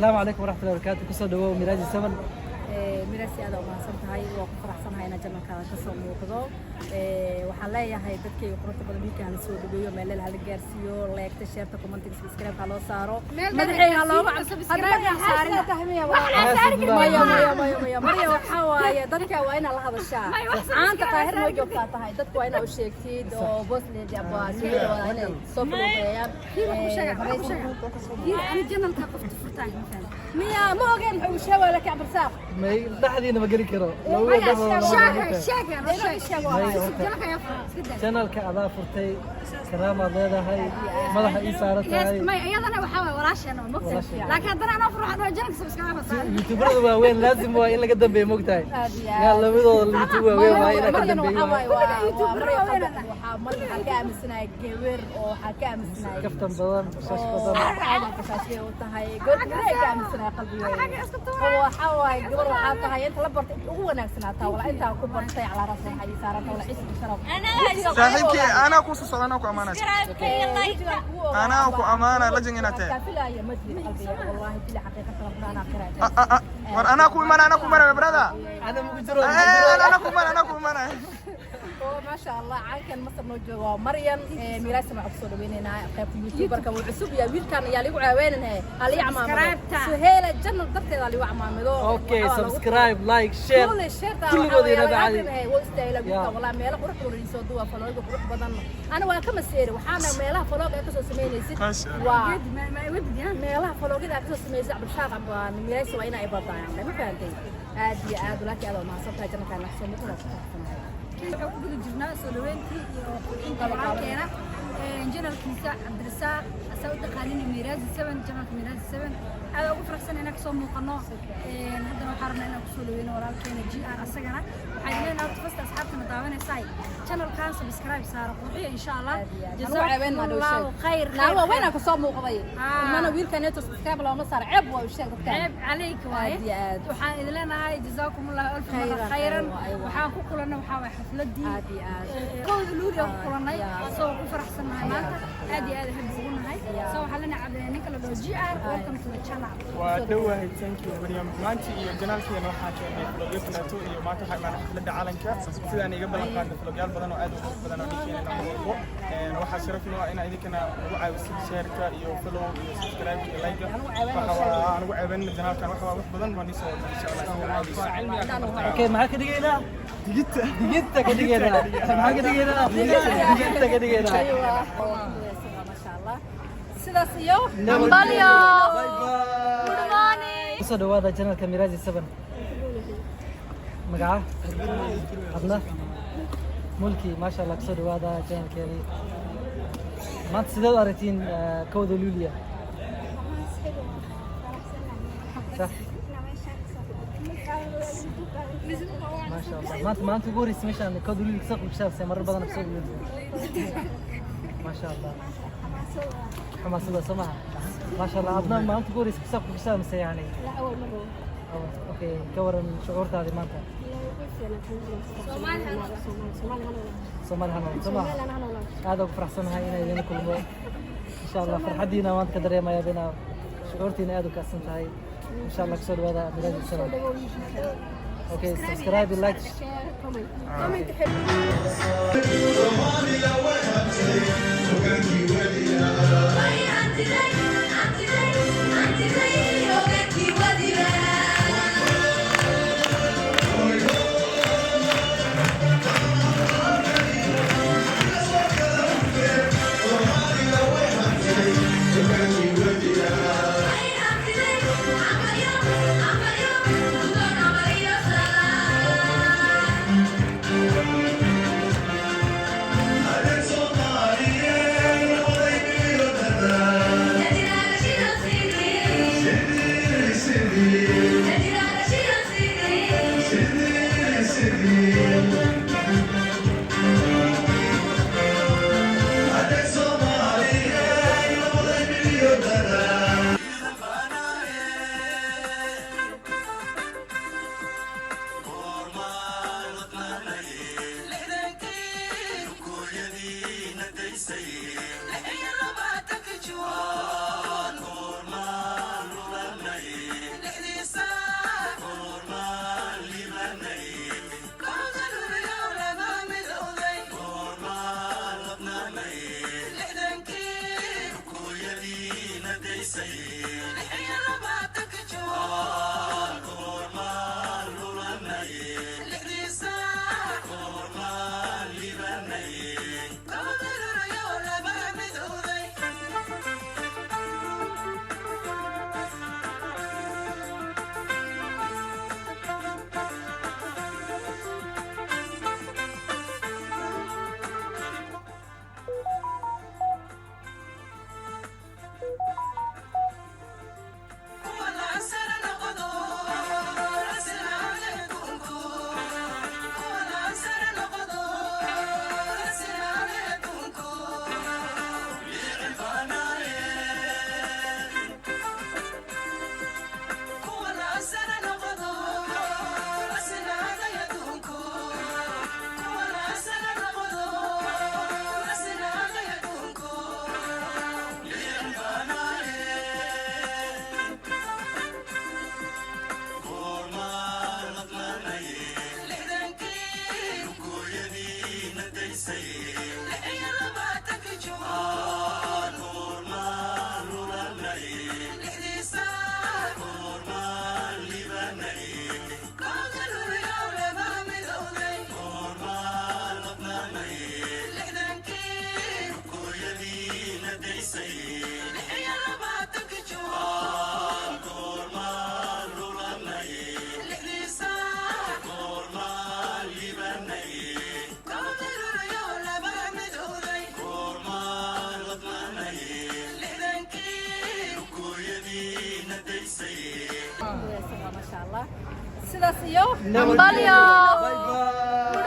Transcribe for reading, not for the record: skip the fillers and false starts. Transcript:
السلام عليكم ورحمة الله وبركاته. كسر دواء ميراجي 7. ميراجي هذا وما سنتهاي وفرحسن هاي نجمع كذا كسر موقظه وحلايا هاي بدك يقرأ تبلبيك عن سود بيو ملل هالجارسيو لايك تشير تكومنت سبسكرايب على صاروا مدحي الله سبسكرايب صارنا تهمية مايا مريا وحوايا dadka waa in la hadashaa aanta qaahir ma joogtaa tahay dadku waa in u sheegtid oo boos leeyahay abwaasiyada waa inay soo fududeeyaan ani janalka qofta furtaan miya ma ogaan wuxuu sheegay laka cabirsaaq may dhaxdiina ma gari karo channelka adaa furtay karaama leedahay madaxa ii saaran tahay may ayadana waxa way walaashana ma ogtahay laakiin hadana ana furxad waa janalka subscribe saaran youtuberada waa weyn laazim waa in laga dambeeyo mogtahay yaa labadooda youtuber waa weyn waa in laga dambeeyo waxa marka ka aaminsanay gewer oo waxa ka aaminsanay kaftan badan shash badan shaashii oo tahay goorta ka aaminsanay qalbigayga oo waxa way gabar waxa tahay inta la bartay ugu wanaagsanaataa wala inta ku bartay ala raasay xadi saaran wala isku sharaf saaxiibkii ana ku soo socdana ku amaanay ana ku amaana la jingina tay kafilaya masjid qalbiga wallahi bila xaqiiqatan rabbana qiray war ana ku imaana brada ana ma ku jiro ana ku imaana ما شاء الله عنكن مصر نوجو مريم ميراث مع عبسود ويننا قيب يوتيوبر كم عصب يا ويل كان يا ليو عويننا هل يعمل سهيل الجنة ضبط يا ليو عمامدو اوكي سبسكرايب لايك شير كل الشير كل ودينا بعد وستايل والله ميلا قروح دوري سو دوا فلوق قروح بدن انا waa kama seeri waxaana meelaha faloog ay ka soo sameeyaysid waa ma waddi meelaha faloog ay ka soo sameeyay abul shaaq aba miyayso waa inay badaan ma fahamtay aad iyo aad laakiin aad ma sabta janka la soo mid waxaan ku guda jirnaa soo dhaweyntii iyo inta walaalkeena janalkiisa Cabdirasaaq asaw taqaaniin Miraji 7 janalka Miraji 7 aad ugu faraxsan inaan ka soo muuqano hadda waxaan rabnaa inaan ku soo dhaweyno walaalkeena GR asagana waxaan leenahay fasta asxaabtana daawanaysaa channelkan subscribe saaro quxiya insha Allah jazakallahu khayr naawa wayna ka soo muuqday mana wiilkan inta subscribe loo masar ceeb waa u sheeg dadka ceeb عليك waaye waxaan idin leenahay jazakumullahu alf khayran waxaan ku kulanay waxa way xafladii kood luuliyo ku kulanay soo ku faraxsanahay maanta aad iyo aad habbi ugu nahay soo waxaan leenahay ninka la dhoo GR welcome to the channel waa dhawahay thank you Maryam maanta iyo janaalkeena waxaa keenay vlogyo kaleeto iyo maanta waxay maana xafladda calanka sidaan iga balan qaadnay vlogyaal badan oo aad u badan oo dhigeenna walbo waxaa sharaf noo ah in idinkana ugu caawisid share-ka iyo follow iyo subscribe iyo like waxa aan ugu caawinnaa janaalkan waxa wax badan baan isoo insha Allah اوكي معاك دقيقة دقيقة كدقيقة معاك دقيقة دقيقة كدقيقة ايوه ما شاء الله sidaas iyo Ambalyo باي باي good morning soo dhawaada channelka Miraji 7 magaca hadna mulki ma sha Allah soo dhawaada channelkeeni maanta sidoo aragtiin kooda luuliya صح ما شاء الله ما انت قوري سمشان كودو لي كسق بشاف سي مره بدن بسوق ما شاء الله حماس الله سمع ما شاء الله عدنان ما انت قوري كسق بشاف يعني لا اول مره اوكي كورن شعورت هذه ما انت صومال سمع هذا فرحسن هاي انا بين كل ان شاء الله فرحدينا ما انت دريما يا بنا شعورتينا ادو كاسنت هاي ان شاء الله كسر هذا بلاد السلام اوكي سبسكرايب لايك كومنت Hey, ما شاء الله سيداس iyo باي باي